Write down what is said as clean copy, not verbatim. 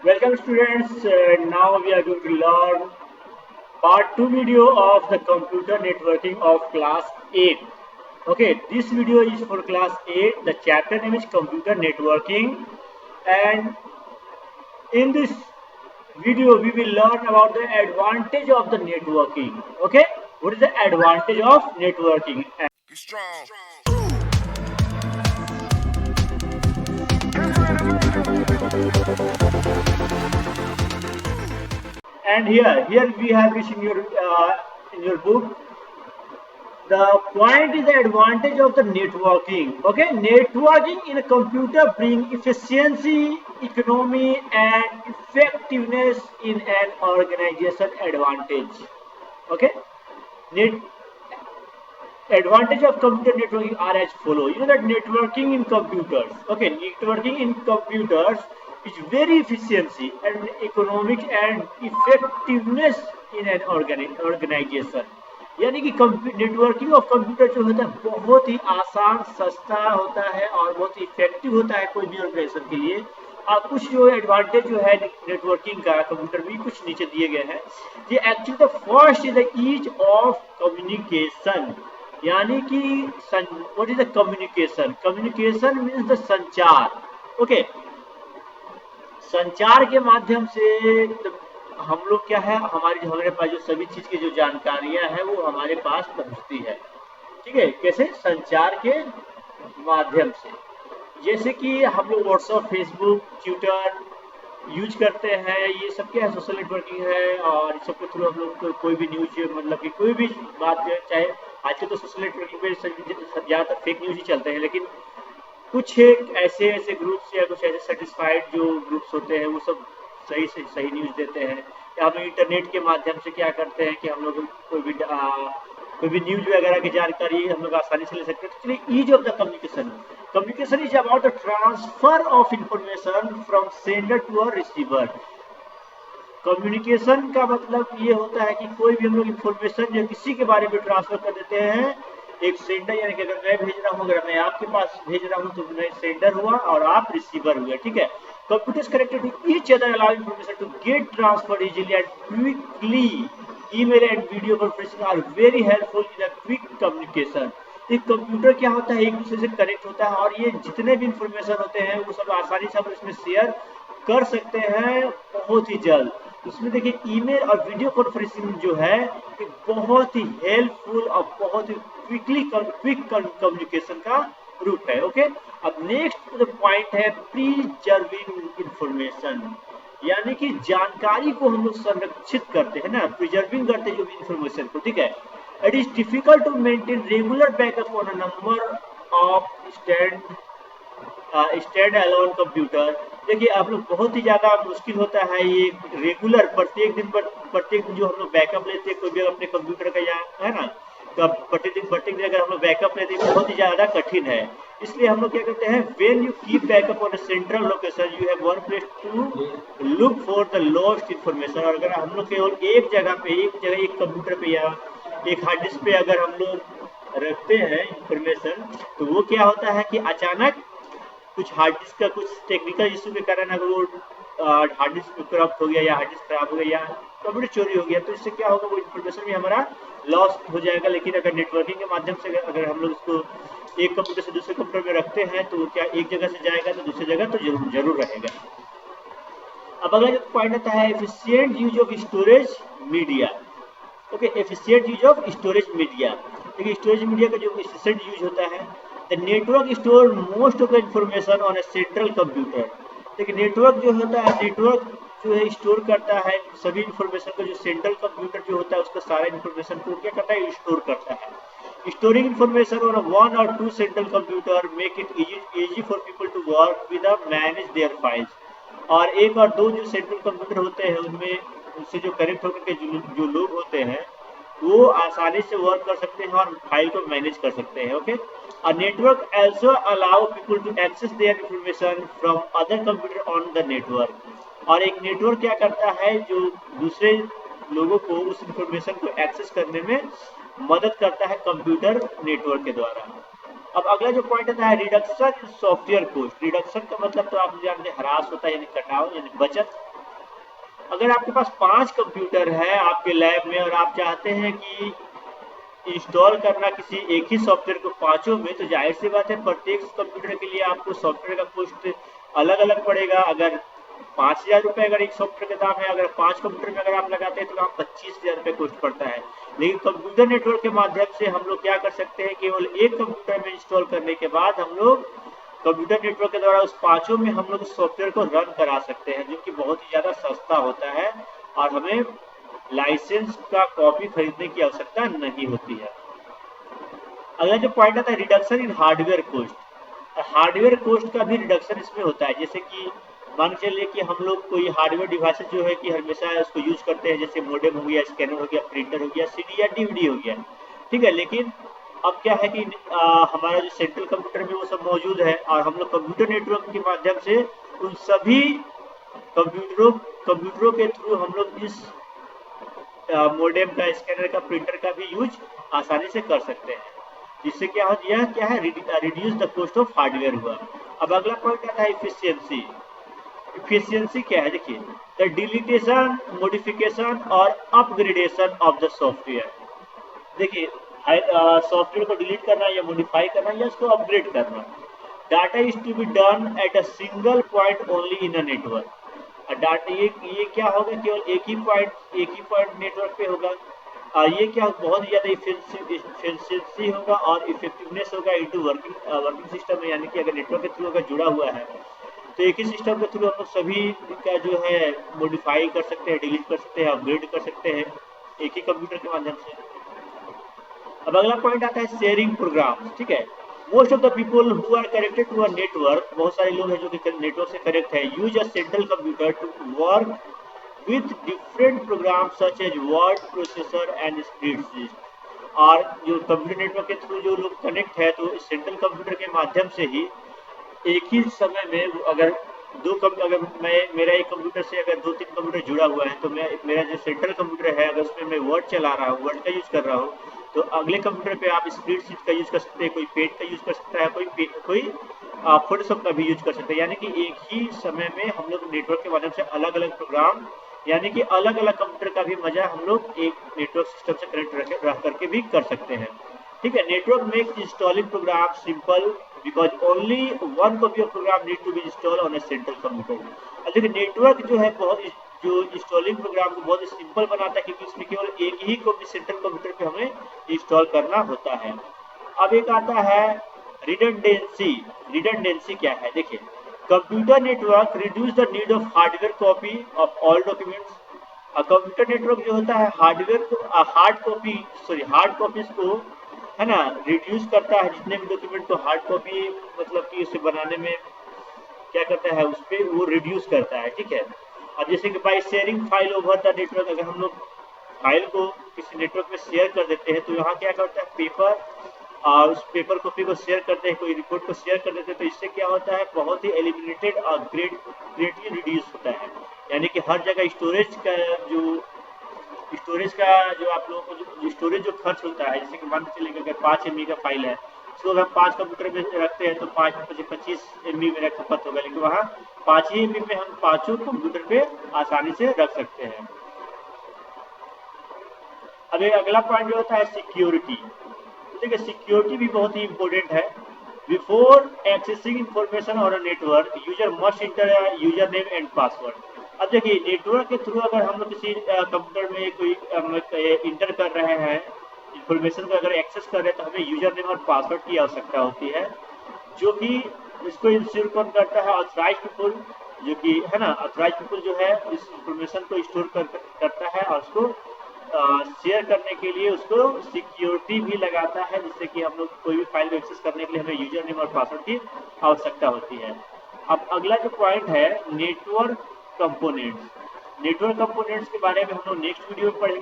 Welcome students. Now we are going to learn part 2 video of the computer networking of class 8. Okay, this video is for class 8. The chapter name is computer networking, and in this video we will learn about the advantage of the networking. Okay, what is the advantage of networking? Be strong. And here we have this in your book. The point is the advantage of the networking. Okay, networking in a computer bring efficiency, economy, and effectiveness in an organization advantage. Okay, net advantage of computer networking are as follow. You know that networking in computers. Okay, networking in computers is very efficiency and economic and effectiveness in an organization. यानी कि networking of computer जो होता है बहुत ही आसान, सस्ता होता है और बहुत ही इफेक्टिव होता है कोई भी ऑर्गेनाइजेशन के लिए। और कुछ जो एडवांटेज जो है नेटवर्किंग का कंप्यूटर में कुछ नीचे दिए गए हैं। ये actually the first is the ease of communication, यानी कि what is the communication? Communication means the संचार। ओके, संचार के माध्यम से हम लोग क्या है, हमारे पास जो सभी चीज की जो जानकारियां हैं वो हमारे पास पहुंचती है। ठीक है, कैसे? संचार के माध्यम से। जैसे कि हम लोग व्हाट्सएप, फेसबुक, ट्विटर यूज करते हैं, ये सब क्या है, सोशल नेटवर्किंग है। और इस सब के थ्रू हम लोग कोई भी न्यूज, मतलब कि कोई भी बात जो है, चाहे आजकल तो सोशल नेटवर्किंग पे ज़्यादातर फेक न्यूज ही चलते हैं, लेकिन कुछ ऐसे ग्रुप्स या कुछ ऐसे सेटिस्फाइड जो ग्रुप्स होते हैं वो सब सही से सही न्यूज देते हैं। या हम इंटरनेट के माध्यम से क्या करते हैं कि हम लोग कोई भी न्यूज वगैरह की जानकारी हम लोग आसानी से ले सकते हैं। चलिए, ease of the communication. Communication is about the transfer of information from sender to a receiver. Communication का मतलब ये होता है कि कोई भी हम लोग इंफॉर्मेशन जो किसी के बारे में ट्रांसफर कर देते हैं, एक सेंडर, यानी कि अगर मैं भेज रहा हूँ, अगर मैं आपके पास भेज रहा हूँ तो मैं सेंडर हुआ और आप रिसीवर हुए। ठीक है, computers connected to each other allow information to get transferred easily and quickly. Email and video conferencing are very helpful in a quick communication. एक कंप्यूटर क्या होता है, एक दूसरे से कनेक्ट होता है और ये जितने भी इंफॉर्मेशन होते हैं वो सब आसानी से हम इसमें शेयर कर सकते हैं बहुत ही जल्द। इसमें देखिए, ईमेल और वीडियो कॉन्फ्रेंसिंग जो है एक बहुत ही हेल्पफुल और बहुत ही क्विक कम्युनिकेशन का रूप है। ओके, अब नेक्स्ट पॉइंट है प्रिजर्विंग इंफॉर्मेशन, यानी कि जानकारी को हम लोग संरक्षित करते हैं ना, प्रिजर्विंग करते हैं जो भी इंफॉर्मेशन को। ठीक है, it is difficult to maintain regular backup on a number of stand alone computer. देखिए, आप लोग बहुत ही ज़्यादा मुश्किल होता है ये रेगुलर प्रत्येक दिन जो हम लोग बैकअप लेते हैं कोई भी अपने कंप्यूटर का, या है ना, तो प्रत्येक दिन अगर हम लोग बैकअप लेते हैं बहुत ही ज़्यादा कठिन है। इसलिए हम लोग क्या करते हैं, when you keep backup on a central location you have one place to look for the lost information. और अगर हम लोग केवल एक जगह एक कंप्यूटर पे या एक हार्ड डिस्क पे अगर हम लोग रखते हैं इंफॉर्मेशन, तो वो क्या होता है कि अचानक कुछ हार्ड डिस्क का कुछ टेक्निकल इशू के कारण अगर वो हार्ड डिस्क करप्ट हो गया या हार्ड डिस्क खराब हो गया या कंप्यूटर चोरी हो गया, तो इससे क्या होगा, वो इन्फॉर्मेशन भी हमारा लॉस हो जाएगा। लेकिन अगर नेटवर्किंग के माध्यम से अगर हम लोग इसको एक कंप्यूटर से दूसरे कंप्यूटर में रखते हैं तो क्या एक जगह से जाएगा तो दूसरी जगह तो जरूर रहेगा। अब अगला जो पॉइंट आता है efficient use of storage media. Okay, efficient use of storage media. देखिए, स्टोरेज मीडिया का जो एफिशिएंट यूज होता है, the network store most of the information on a central computer. देखिए, नेटवर्क जो होता है, नेटवर्क जो है स्टोर करता है सभी इंफॉर्मेशन को, जो सेंट्रल कंप्यूटर जो होता है उसका सारा इंफॉर्मेशन को क्या करता है, स्टोर करता है। स्टोरिंग इंफॉर्मेशन ऑन वन और two central computer make it easy for people to work with manage their files. और एक और दो जो सेंट्रल कंप्यूटर होते हैं उनमें उससे जो कनेक्ट होकर के जो लोग होते हैं वो आसानी से वर्क कर सकते हैं और फाइल को मैनेज कर सकते हैं। Okay, a network also allow people to access their information from other computer on the network। और एक नेटवर्क क्या करता है, जो दूसरे लोगों को उस इंफॉर्मेशन को एक्सेस करने में मदद करता है कंप्यूटर नेटवर्क के द्वारा। अब अगला जो पॉइंट आता है reduction in software cost. Reduction का मतलब तो आप जानते हैं, ह्रास होता है यानी कटाव, यानी बचत। अगर आपके पास 5 कंप्यूटर है आपके लैब में और आप चाहते हैं कि इंस्टॉल करना किसी एक ही सॉफ्टवेयर को पांचों में, तो जाहिर सी बात है प्रत्येक कंप्यूटर के लिए आपको सॉफ्टवेयर का कॉस्ट अलग अलग पड़ेगा। अगर 5,000 रुपये अगर एक सॉफ्टवेयर का दाम है, अगर 5 कंप्यूटर में अगर आप लगाते हैं तो आप 25,000 रुपये कॉस्ट पड़ता है। लेकिन कंप्यूटर नेटवर्क के माध्यम से हम लोग क्या कर सकते हैं, केवल एक कंप्यूटर में इंस्टॉल करने के बाद हम लोग कंप्यूटर नेटवर्क के द्वारा उस पांचों में हम लोग सॉफ्टवेयर को रन करा सकते हैं, जो कि बहुत ही ज़्यादा सस्ता होता है और हमें लाइसेंस का कॉपी खरीदने की आवश्यकता नहीं होती है। अगला जो पॉइंट आता है reduction in hardware cost. Hardware cost का भी रिडक्शन इसमें होता है। जैसे कि मान के चलिए कि हम लोग कोई हार्डवेयर डिवाइसेस जो है कि हमेशा उसको यूज करते हैं, जैसे मोडेम हो गया, स्कैनर हो गया, प्रिंटर हो गया, सीडी या डीवीडी हो गया, ठीक है। लेकिन अब क्या है कि हमारा जो सेंट्रल कंप्यूटर में वो सब मौजूद है और हम लोग कंप्यूटर नेटवर्क के माध्यम से उन सभी कंप्यूटरों के थ्रू हम लोग इस मोडेम का, स्कैनर का, प्रिंटर का भी यूज आसानी से कर सकते हैं, जिससे क्या हो, यह क्या है, reduce the cost of hardware हुआ। अब अगला पॉइंट आता है इफिशियंसी। इफिशियंसी क्या है, देखिए, द डिलीटेशन, मॉडिफिकेशन और अपग्रेडेशन ऑफ द सॉफ्टवेयर। देखिए, सॉफ्टवेयर को डिलीट करना या मॉडिफाई करना या उसको अपग्रेड करना। Data is to be done at a single point only in a network. Data ये क्या होगा, केवल एक ही पॉइंट नेटवर्क पे होगा। ये क्या बहुत ज़्यादा इफिशियंसी होगा और इफेक्टिवनेस होगा इनटू वर्किंग सिस्टम में। यानी कि अगर नेटवर्क के थ्रू अगर जुड़ा हुआ है तो एक ही सिस्टम के थ्रू हम लोग सभी का जो है मॉडिफाई कर सकते हैं, डिलीट कर सकते हैं, अपग्रेड कर सकते हैं एक ही कंप्यूटर के माध्यम से। अब अगला पॉइंट आता है शेयरिंग प्रोग्राम, ठीक है। Most of the people who are connected to a network, बहुत सारे लोग हैं जो कि नेटवर्क से कनेक्ट है, use a central computer to work with different program such as word processor and spreadsheet. और जो कंप्यूटर नेटवर्क के थ्रू जो लोग कनेक्ट है तो सेंट्रल कंप्यूटर के माध्यम से ही एक ही समय में अगर अगर मेरा एक कंप्यूटर से अगर 2-3 कंप्यूटर जुड़ा हुआ है तो मेरा जो सेंट्रल कंप्यूटर है अगर उसमें मैं वर्ड चला रहा हूँ, वर्ड का यूज कर रहा हूँ, तो अगले कंप्यूटर पे आप स्प्रेडशीट का यूज कर सकते हैं, कोई पेड का यूज कर सकता है, कोई फोटोशॉप का भी यूज कर सकते हैं। यानी कि एक ही समय में हम लोग नेटवर्क के माध्यम से अलग अलग प्रोग्राम, यानी कि अलग अलग कंप्यूटर का भी मजा हम लोग एक नेटवर्क सिस्टम से कनेक्ट रह करके भी कर सकते हैं, ठीक है। Network make installing program simple because only one copy of program need to be install on a central computer. देखिए, नेटवर्क जो है जो इंस्टॉलिंग प्रोग्राम को बहुत सिंपल बनाता है, क्योंकि इसमें केवल एक ही कॉपी सेंट्रल कंप्यूटर पे हमें इंस्टॉल करना होता है। अब एक आता है रिडंडेंसी। रिडंडेंसी क्या है, देखिए, computer network reduce the need of hardware copy of all documents. Computer network जो होता है हार्डवेयर को हार्ड कॉपीज को, है ना, रिड्यूस करता है। जितने भी डॉक्यूमेंट को हार्ड कॉपी मतलब कि उसे बनाने में क्या करता है, उस पर वो रिड्यूस करता है, ठीक है। अब जैसे कि by sharing file over the network, अगर हम लोग फाइल को किसी नेटवर्क में शेयर कर देते हैं तो यहाँ क्या करता है, पेपर और उस पेपर कॉपी को शेयर करते हैं, कोई रिपोर्ट को शेयर कर देते हैं, तो इससे क्या होता है, बहुत ही एलिमिनेटेड और ग्रेटली रिड्यूस होता है। यानी कि हर जगह स्टोरेज का जो आप लोगों को जो स्टोरेज जो खर्च होता है, जैसे कि मान के चलिए अगर 5 MB का फाइल है, उसको अगर 5 कंप्यूटर में रखते हैं तो 5 में 25 MB मेरा खपत होगा, लेकिन वहाँ 5 ही MB में हम पाँचों कंप्यूटर पे आसानी से रख सकते हैं। अब अगला पॉइंट जो होता है सिक्योरिटी। देखिए, सिक्योरिटी भी बहुत ही इंपॉर्टेंट है। बिफोर एक्सेसिंग इंफॉर्मेशन और network user must inter user name and password. अब देखिए, नेटवर्क के थ्रू अगर हम लोग किसी कंप्यूटर में कोई इंटर कर रहे हैं, इंफॉर्मेशन को अगर एक्सेस कर रहे हैं, तो हमें यूजर नेम और पासवर्ड की आवश्यकता होती है, जो कि इसको इंश्योर कौन करता है, ऑथराइज पीपल, जो कि है ना, ऑथराइज पीपल जो है इस इंफॉर्मेशन को स्टोर करता है और उसको शेयर करने के लिए उसको सिक्योरिटी भी लगाता है, जिससे कि हम लोग कोई भी फाइल को एक्सेस करने के लिए हमें यूजर नेम और पासवर्ड की आवश्यकता होती है। अब अगला जो पॉइंट है नेटवर्क कंपोनेंट्स। नेटवर्क कंपोनेंट्स के बारे में हम लोग नेक्स्ट वीडियो में पढ़ेंगे।